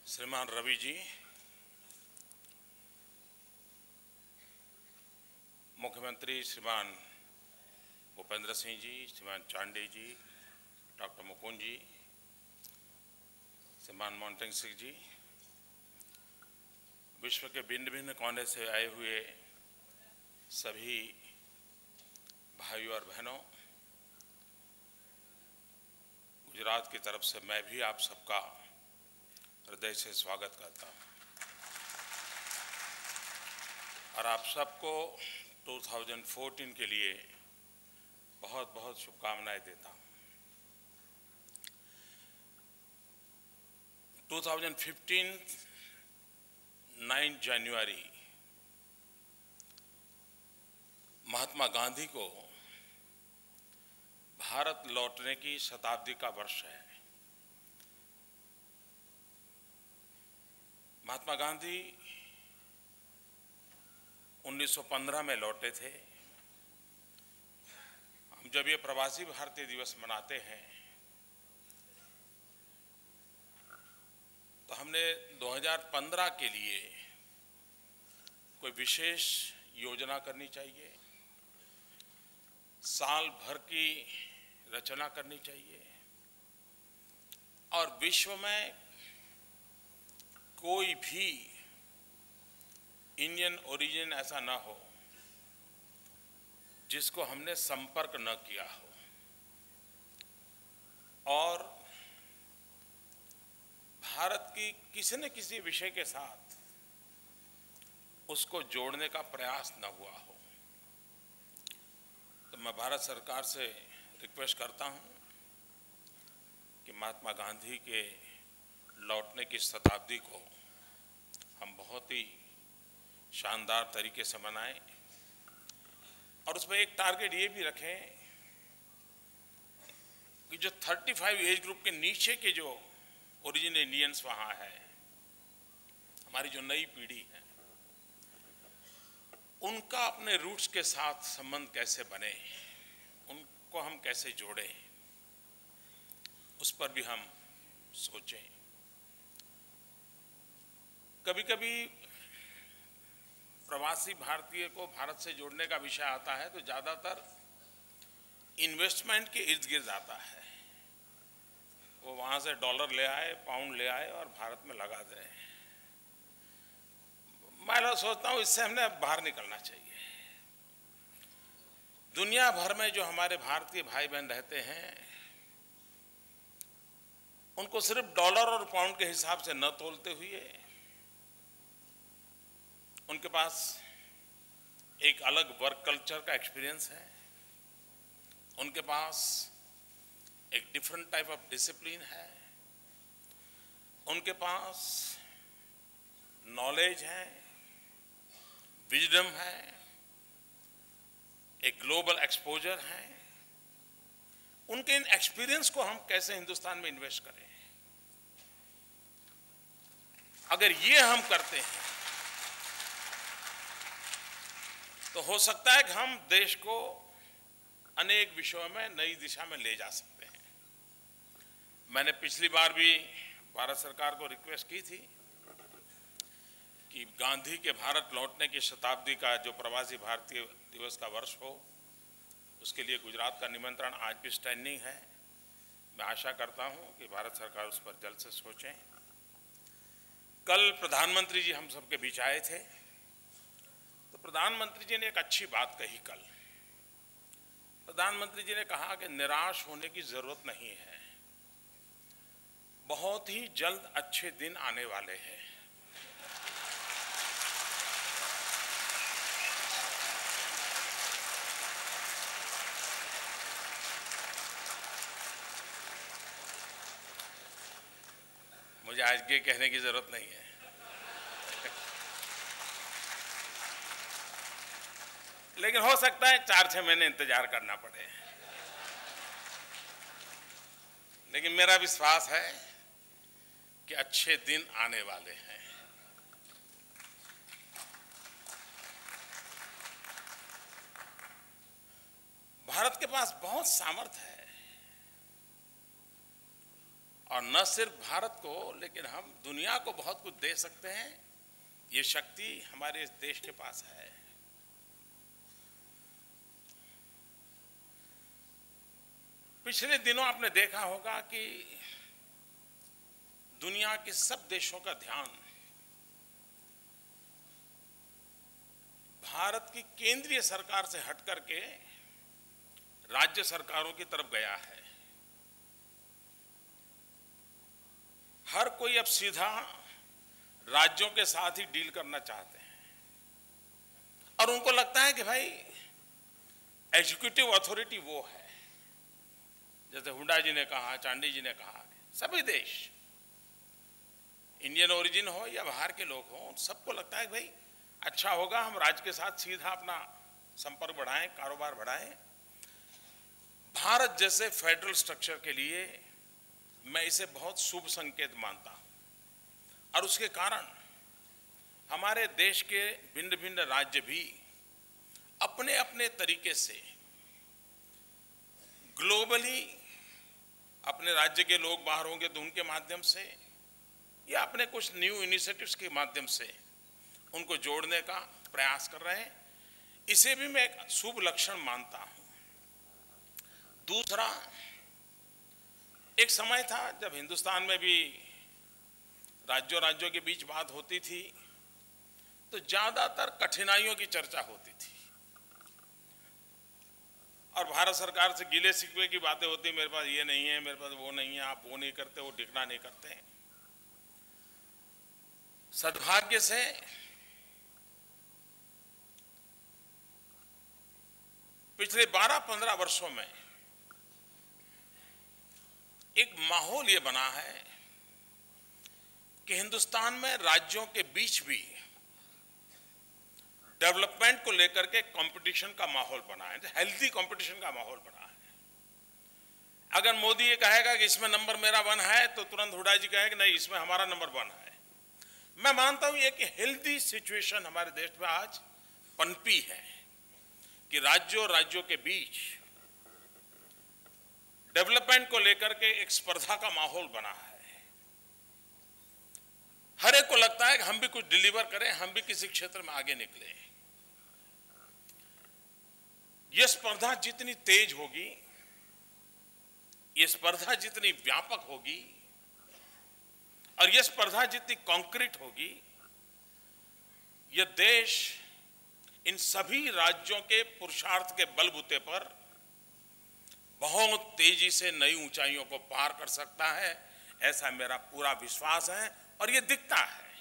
श्रीमान रवि जी, मुख्यमंत्री श्रीमान भूपेंद्र सिंह जी, श्रीमान चांडे जी, डॉक्टर मुकुंद जी, श्रीमान मोहन सिंह जी, विश्व के भिन्न भिन्न कोने से आए हुए सभी भाइयों और बहनों, गुजरात की तरफ से मैं भी आप सबका हृदय से स्वागत करता हूं और आप सबको 2014 के लिए बहुत बहुत शुभकामनाएं देता हूं। 2015 9 जनवरी महात्मा गांधी को भारत लौटने की शताब्दी का वर्ष है। महात्मा गांधी 1915 में लौटे थे। हम जब ये प्रवासी भारतीय दिवस मनाते हैं तो हमने 2015 के लिए कोई विशेष योजना करनी चाहिए, साल भर की रचना करनी चाहिए और विश्व में कोई भी इंडियन ओरिजिन ऐसा ना हो जिसको हमने संपर्क न किया हो और भारत की किसी न किसी विषय के साथ उसको जोड़ने का प्रयास न हुआ हो। तो मैं भारत सरकार से रिक्वेस्ट करता हूं कि महात्मा गांधी के लौटने की शताब्दी को हम बहुत ही शानदार तरीके से मनाएं और उसमें एक टारगेट ये भी रखें कि जो 35 एज ग्रुप के नीचे के जो ओरिजिनल इंडियंस वहां है, हमारी जो नई पीढ़ी है, उनका अपने रूट्स के साथ संबंध कैसे बने, उनको हम कैसे जोड़ें, उस पर भी हम सोचें। कभी कभी प्रवासी भारतीय को भारत से जोड़ने का विषय आता है तो ज्यादातर इन्वेस्टमेंट के इर्द गिर्द आता है। वो वहां से डॉलर ले आए, पाउंड ले आए और भारत में लगा दे। मैं सोचता हूं इससे हमने अब बाहर निकलना चाहिए। दुनिया भर में जो हमारे भारतीय भाई बहन रहते हैं उनको सिर्फ डॉलर और पाउंड के हिसाब से न तोलते हुए उनके पास एक अलग वर्क कल्चर का एक्सपीरियंस है, उनके पास एक डिफरेंट टाइप ऑफ डिसिप्लिन है, उनके पास नॉलेज है, विजडम है, एक ग्लोबल एक्सपोजर है। उनके इन एक्सपीरियंस को हम कैसे हिंदुस्तान में इन्वेस्ट करें, अगर ये हम करते हैं तो हो सकता है कि हम देश को अनेक विषयों में नई दिशा में ले जा सकते हैं। मैंने पिछली बार भी भारत सरकार को रिक्वेस्ट की थी कि गांधी के भारत लौटने की शताब्दी का जो प्रवासी भारतीय दिवस का वर्ष हो, उसके लिए गुजरात का निमंत्रण आज भी स्टैंडिंग है। मैं आशा करता हूं कि भारत सरकार उस पर जल्द से सोचें। कल प्रधानमंत्री जी हम सबके बीच आए थे तो प्रधानमंत्री जी ने एक अच्छी बात कही। कल प्रधानमंत्री जी ने कहा कि निराश होने की जरूरत नहीं है, बहुत ही जल्द अच्छे दिन आने वाले हैं। मुझे आज ये कहने की जरूरत नहीं है लेकिन हो सकता है 4-6 महीने इंतजार करना पड़े, लेकिन मेरा विश्वास है कि अच्छे दिन आने वाले हैं। भारत के पास बहुत सामर्थ्य है और न सिर्फ भारत को, लेकिन हम दुनिया को बहुत कुछ दे सकते हैं। ये शक्ति हमारे इस देश के पास है। पिछले दिनों आपने देखा होगा कि दुनिया के सब देशों का ध्यान भारत की केंद्रीय सरकार से हटकर के राज्य सरकारों की तरफ गया है। हर कोई अब सीधा राज्यों के साथ ही डील करना चाहते हैं और उनको लगता है कि भाई एग्जीक्यूटिव अथॉरिटी वो है। जैसे हुड्डा जी ने कहा, चांडी जी ने कहा, सभी देश, इंडियन ओरिजिन हो या बाहर के लोग हो, सबको लगता है कि भाई अच्छा होगा हम राज्य के साथ सीधा अपना संपर्क बढ़ाएं, कारोबार बढ़ाएं। भारत जैसे फेडरल स्ट्रक्चर के लिए मैं इसे बहुत शुभ संकेत मानता हूं और उसके कारण हमारे देश के भिन्न भिन्न राज्य भी अपने अपने तरीके से ग्लोबली, अपने राज्य के लोग बाहर होंगे तो उनके माध्यम से या अपने कुछ न्यू इनिशिएटिव्स के माध्यम से उनको जोड़ने का प्रयास कर रहे हैं। इसे भी मैं एक शुभ लक्षण मानता हूं। दूसरा, एक समय था जब हिंदुस्तान में भी राज्यों के बीच बात होती थी तो ज्यादातर कठिनाइयों की चर्चा होती थी और भारत सरकार से गिले शिकवे की बातें होती, मेरे पास ये नहीं है, मेरे पास वो नहीं है, आप वो नहीं करते, वो टिकना नहीं करते। सद्भाग्य से पिछले 12-15 वर्षों में एक माहौल ये बना है कि हिंदुस्तान में राज्यों के बीच भी डेवलपमेंट को लेकर के कंपटीशन का माहौल बना है, हेल्थी कंपटीशन का माहौल बना है। अगर मोदी ये कहेगा कि इसमें नंबर मेरा 1 है तो तुरंत हुड्डा जी कहेंगे नहीं इसमें हमारा नंबर 1 है। मैं मानता हूं एक हेल्थी सिचुएशन हमारे देश में आज पनपी है कि राज्यों के बीच डेवलपमेंट को लेकर के एक स्पर्धा का माहौल बना है। हर एक को लगता है कि हम भी कुछ डिलीवर करें, हम भी किसी क्षेत्र में आगे निकले। यह स्पर्धा जितनी तेज होगी, यह स्पर्धा जितनी व्यापक होगी और यह स्पर्धा जितनी कॉन्क्रीट होगी, यह देश इन सभी राज्यों के पुरुषार्थ के बलबूते पर बहुत तेजी से नई ऊंचाइयों को पार कर सकता है, ऐसा मेरा पूरा विश्वास है और ये दिखता है।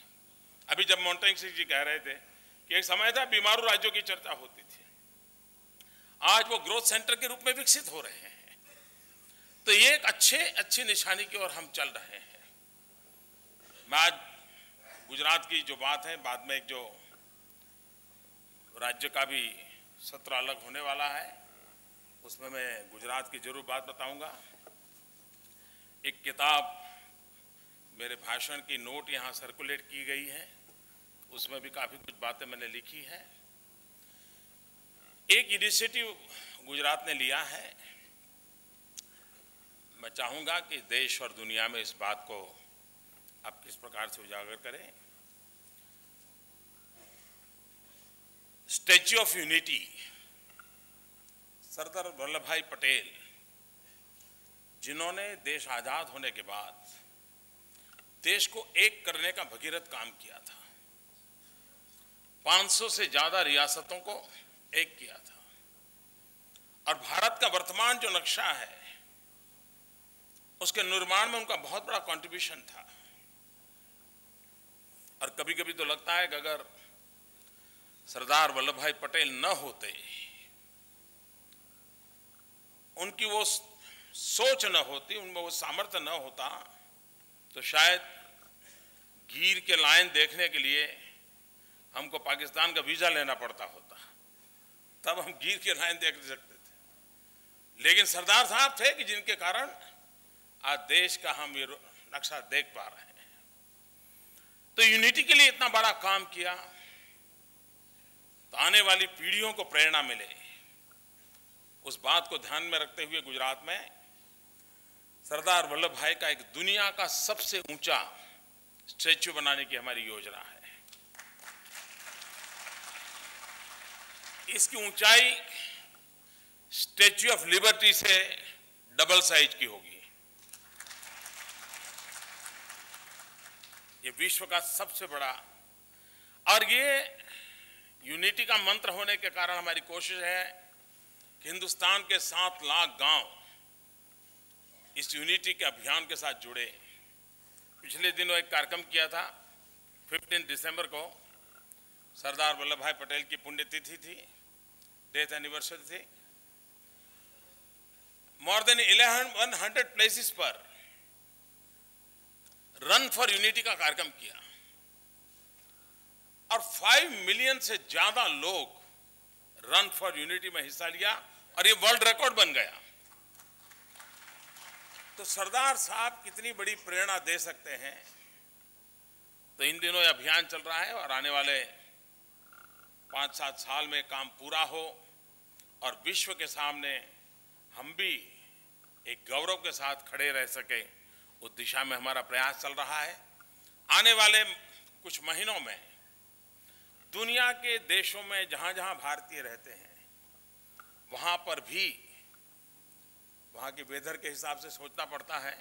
अभी जब मोंटेस्क्यू जी कह रहे थे कि एक समय था बीमारू राज्यों की चर्चा होती थी, आज वो ग्रोथ सेंटर के रूप में विकसित हो रहे हैं, तो ये एक अच्छी निशानी की ओर हम चल रहे हैं। मैं आज गुजरात की जो बात है, बाद में एक जो राज्य का भी सत्र अलग होने वाला है उसमें मैं गुजरात की जरूर बात बताऊंगा। एक किताब मेरे भाषण की नोट यहाँ सर्कुलेट की गई है, उसमें भी काफ़ी कुछ बातें मैंने लिखी है। एक इनिशिएटिव गुजरात ने लिया है, मैं चाहूँगा कि देश और दुनिया में इस बात को आप किस प्रकार से उजागर करें। Statue of unity, Sardar Vallabh भाई पटेल जिन्होंने देश आजाद होने के बाद देश को एक करने का भगीरथ काम किया था, 500 से ज्यादा रियासतों को एक किया था और भारत का वर्तमान जो नक्शा है उसके निर्माण में उनका बहुत बड़ा कंट्रीब्यूशन था। और कभी कभी तो लगता है कि अगर सरदार वल्लभ भाई पटेल न होते, उनकी वो सोच न होती, उनमें वो सामर्थ्य न होता, तो शायद गिर के लाइन देखने के लिए हमको पाकिस्तान का वीजा लेना पड़ता होता, तब हम गिर के लाइन देख सकते थे। लेकिन सरदार साहब थे कि जिनके कारण आज देश का हम ये नक्शा देख पा रहे हैं। तो यूनिटी के लिए इतना बड़ा काम किया तो आने वाली पीढ़ियों को प्रेरणा मिले, उस बात को ध्यान में रखते हुए गुजरात में सरदार वल्लभ भाई का एक दुनिया का सबसे ऊंचा स्टैच्यू बनाने की हमारी योजना है। इसकी ऊंचाई स्टैच्यू ऑफ लिबर्टी से डबल साइज की होगी। ये विश्व का सबसे बड़ा, और ये यूनिटी का मंत्र होने के कारण हमारी कोशिश है कि हिंदुस्तान के 7 लाख गांव इस यूनिटी के अभियान के साथ जुड़े। पिछले दिनों एक कार्यक्रम किया था, 15 दिसंबर को सरदार वल्लभ भाई पटेल की पुण्यतिथि थी, डेथ एनिवर्सरी थी। मोर देन 1100 प्लेसेस पर रन फॉर यूनिटी का कार्यक्रम किया और 5 मिलियन से ज्यादा लोग रन फॉर यूनिटी में हिस्सा लिया और ये वर्ल्ड रिकॉर्ड बन गया। तो सरदार साहब कितनी बड़ी प्रेरणा दे सकते हैं। तो इन दिनों ये अभियान चल रहा है और आने वाले 5-7 साल में काम पूरा हो और विश्व के सामने हम भी एक गौरव के साथ खड़े रह सके, उस दिशा में हमारा प्रयास चल रहा है। आने वाले कुछ महीनों में दुनिया के देशों में जहां जहां भारतीय रहते हैं वहां पर भी वहां के वेदर के हिसाब से सोचना पड़ता है,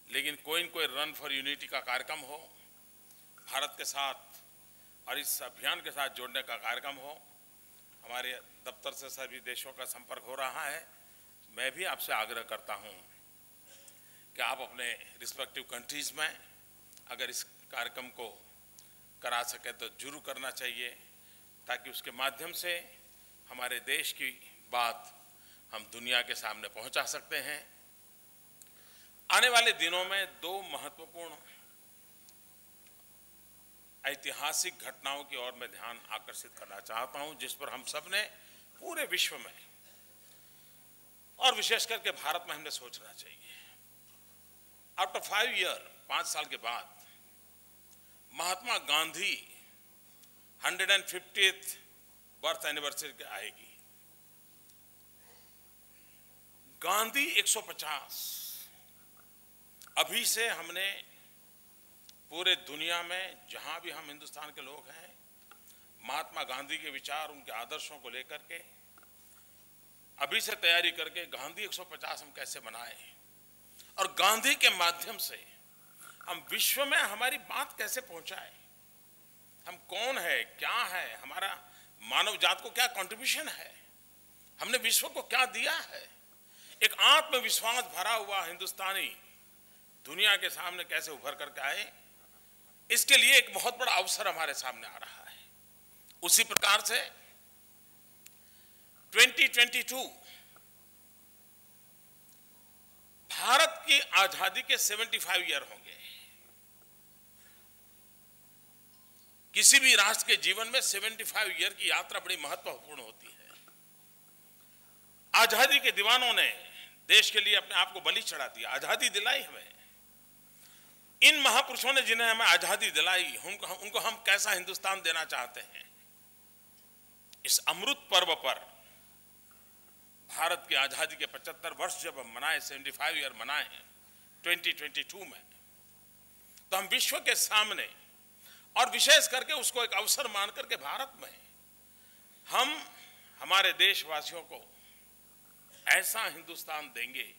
लेकिन कोई न कोई रन फॉर यूनिटी का कार्यक्रम हो भारत के साथ और इस अभियान के साथ जोड़ने का कार्यक्रम हो। हमारे दफ्तर से सभी देशों का संपर्क हो रहा है। मैं भी आपसे आग्रह करता हूं कि आप अपने रिस्पेक्टिव कंट्रीज में अगर इस कार्यक्रम को करा सके तो जरूर करना चाहिए, ताकि उसके माध्यम से हमारे देश की बात हम दुनिया के सामने पहुंचा सकते हैं। आने वाले दिनों में 2 महत्वपूर्ण ऐतिहासिक घटनाओं की ओर मैं ध्यान आकर्षित करना चाहता हूं, जिस पर हम सब ने पूरे विश्व में और विशेष करके भारत में हमने सोचना चाहिए। आफ्टर 5 ईयर 5 साल के बाद Mahatma Gandhi 150th birth anniversary आएगी। गांधी 150। अभी से हमने पूरे दुनिया में जहां भी हम हिंदुस्तान के लोग हैं, महात्मा गांधी के विचार, उनके आदर्शों को लेकर के अभी से तैयारी करके गांधी 150 हम कैसे बनाए और गांधी के माध्यम से हम विश्व में हमारी बात कैसे पहुंचाए। हम कौन है, क्या है, हमारा मानव जात को क्या कंट्रीब्यूशन है, हमने विश्व को क्या दिया है। एक आत्मविश्वास भरा हुआ हिंदुस्तानी दुनिया के सामने कैसे उभर करके आए, इसके लिए एक बहुत बड़ा अवसर हमारे सामने आ रहा है। उसी प्रकार से 2022 भारत की आजादी के 75 ईयर होंगे। किसी भी राष्ट्र के जीवन में 75 ईयर की यात्रा बड़ी महत्वपूर्ण होती है। आजादी के दीवानों ने देश के लिए अपने आप को बलि चढ़ा दिया, आजादी दिलाई हमें। इन महापुरुषों ने जिन्हें हमें आजादी दिलाई, उनको हम कैसा हिंदुस्तान देना चाहते हैं। इस अमृत पर्व पर भारत की आजादी के 75 वर्ष जब हम मनाए, 75 ईयर मनाए 2022 में, तो हम विश्व के सामने और विशेष करके उसको एक अवसर मान करके भारत में हम हमारे देशवासियों को ऐसा हिंदुस्तान देंगे।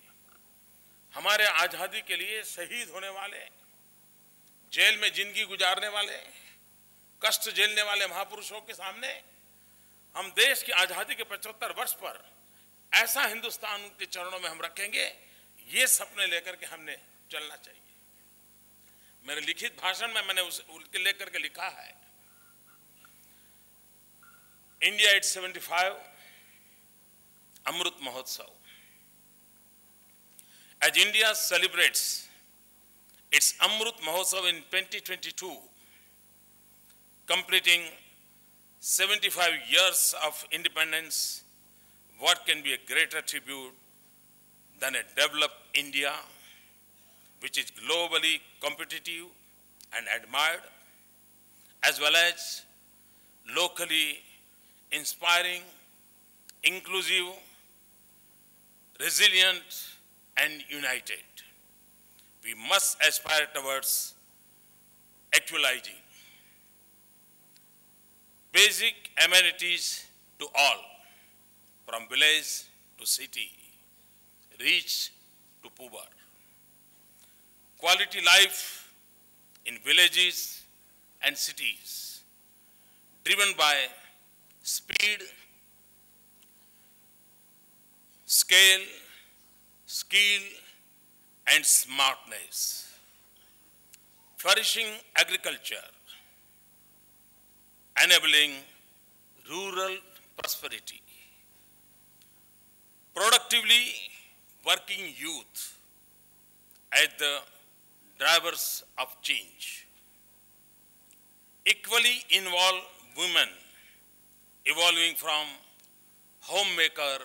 हमारे आजादी के लिए शहीद होने वाले, जेल में जिंदगी गुजारने वाले, कष्ट झेलने वाले महापुरुषों के सामने हम देश की आजादी के 75 वर्ष पर ऐसा हिंदुस्तान उनके चरणों में हम रखेंगे। ये सपने लेकर के हमने चलना चाहिए। मेरे लिखित भाषण में मैंने उसके लेकर के लिखा है, India 875 Amrit Mahotsav. As India celebrates its Amrit Mahotsav in 2022, completing 75 years of independence, what can be a greater tribute than a developed India, which is globally competitive and admired, as well as locally inspiring, inclusive, resilient, and united. We must aspire towards actualizing basic amenities to all, from village to city, rich to poor. Quality life in villages and cities, driven by speed, scale, skill, and smartness. Flourishing agriculture, enabling rural prosperity. Productively working youth as the drivers of change. Equally involve women, evolving from homemaker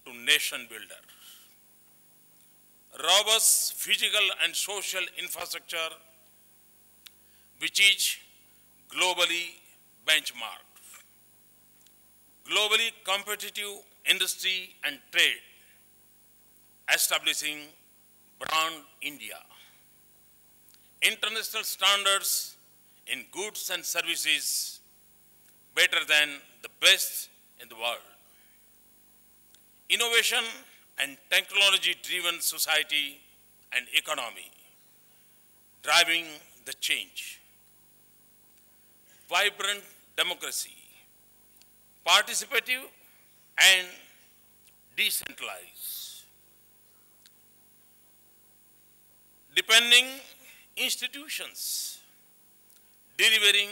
to nation builder. Robust physical and social infrastructure which is globally benchmarked. Globally competitive industry and trade, establishing brand India. International standards in goods and services better than the best in the world. Innovation and technology-driven society and economy, driving the change. Vibrant democracy, participative and decentralized. Depending institutions, delivering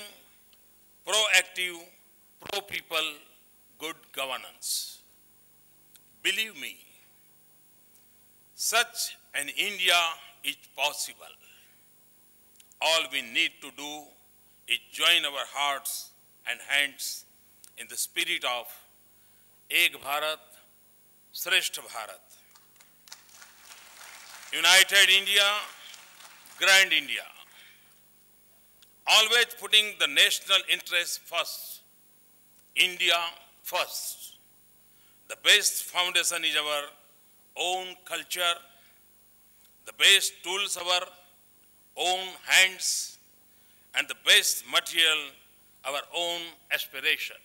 proactive, pro-people, good governance. Believe me, such an India is possible. All we need to do is join our hearts and hands in the spirit of Ek Bharat, Shrestha Bharat. United India, Grand India. Always putting the national interest first. India first. The best foundation is our own culture. The best tools our own hands. And the best material our own aspiration.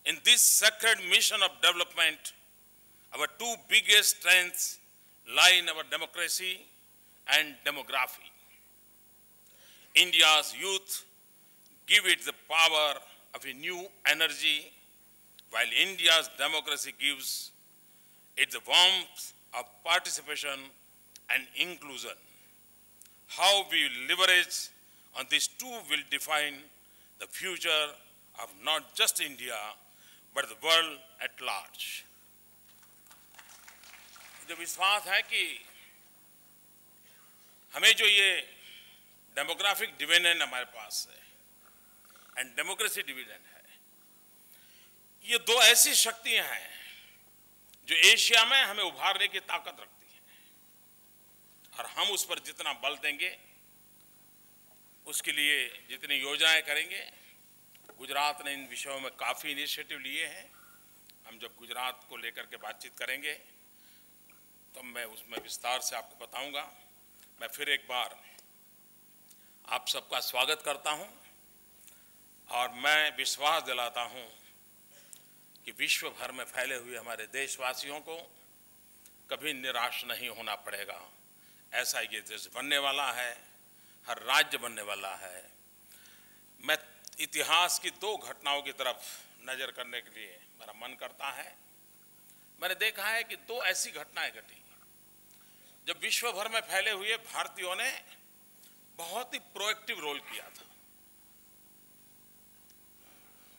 In this sacred mission of development, our two biggest strengths lie in our democracy and demography. India's youth give it the power of a new energy, while India's democracy gives it the warmth of participation and inclusion. How we leverage on these two will define the future of not just India, but the world at large. मुझे विश्वास है कि हमें जो ये demographic dividend हमारे पास है and democracy dividend है, ये दो ऐसी शक्तियां हैं जो एशिया में हमें उभारने की ताकत रखती हैं और हम उस पर जितना बल देंगे, उसके लिए जितनी योजनाएं करेंगे। गुजरात ने इन विषयों में काफ़ी इनिशिएटिव लिए हैं। हम जब गुजरात को लेकर के बातचीत करेंगे तो मैं उसमें विस्तार से आपको बताऊंगा। मैं फिर एक बार आप सबका स्वागत करता हूं और मैं विश्वास दिलाता हूं कि विश्व भर में फैले हुए हमारे देशवासियों को कभी निराश नहीं होना पड़ेगा। ऐसा ये देश बनने वाला है, हर राज्य बनने वाला है। मैं इतिहास की दो घटनाओं की तरफ नजर करने के लिए मेरा मन करता है। मैंने देखा है कि दो ऐसी घटनाएं घटी जब विश्व भर में फैले हुए भारतीयों ने बहुत ही प्रोएक्टिव रोल किया था,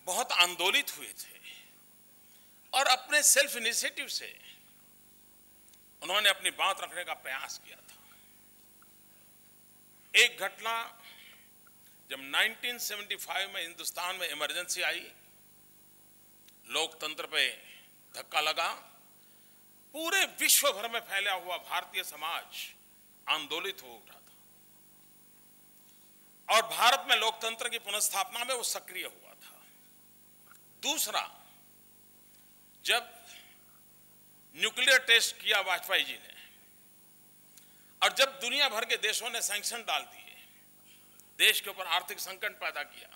बहुत आंदोलित हुए थे और अपने सेल्फ इनिशिएटिव से उन्होंने अपनी बात रखने का प्रयास किया था। एक घटना जब 1975 में हिंदुस्तान में इमरजेंसी आई, लोकतंत्र पे धक्का लगा, पूरे विश्व भर में फैला हुआ भारतीय समाज आंदोलित हो उठा था और भारत में लोकतंत्र की पुनर्स्थापना में वो सक्रिय हुआ था। दूसरा, जब न्यूक्लियर टेस्ट किया वाजपेयी जी ने, और जब दुनिया भर के देशों ने सैंक्शन डाल दिए, देश के ऊपर आर्थिक संकट पैदा किया,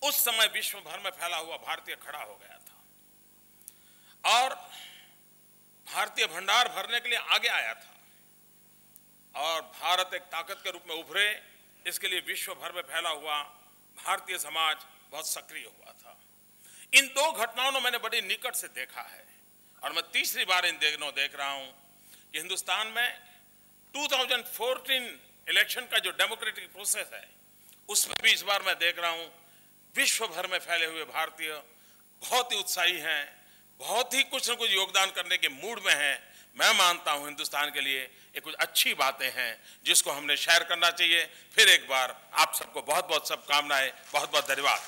उस समय विश्व भर में फैला हुआ भारतीय खड़ा हो गया था और भारतीय भंडार भरने के लिए आगे आया था, और भारत एक ताकत के रूप में उभरे, इसके लिए विश्व भर में फैला हुआ भारतीय समाज बहुत सक्रिय हुआ था। इन दो घटनाओं ने मैंने बड़ी निकट से देखा है, और मैं तीसरी बार इन दिनों देख रहा हूं कि हिंदुस्तान में 2014 इलेक्शन का जो डेमोक्रेटिक प्रोसेस है, उसमें भी इस बार मैं देख रहा हूं विश्व भर में फैले हुए भारतीय बहुत ही उत्साही हैं, बहुत ही कुछ न कुछ योगदान करने के मूड में हैं। मैं मानता हूं हिंदुस्तान के लिए ये कुछ अच्छी बातें हैं जिसको हमने शेयर करना चाहिए। फिर एक बार आप सबको बहुत बहुत शुभकामनाएं, बहुत बहुत धन्यवाद।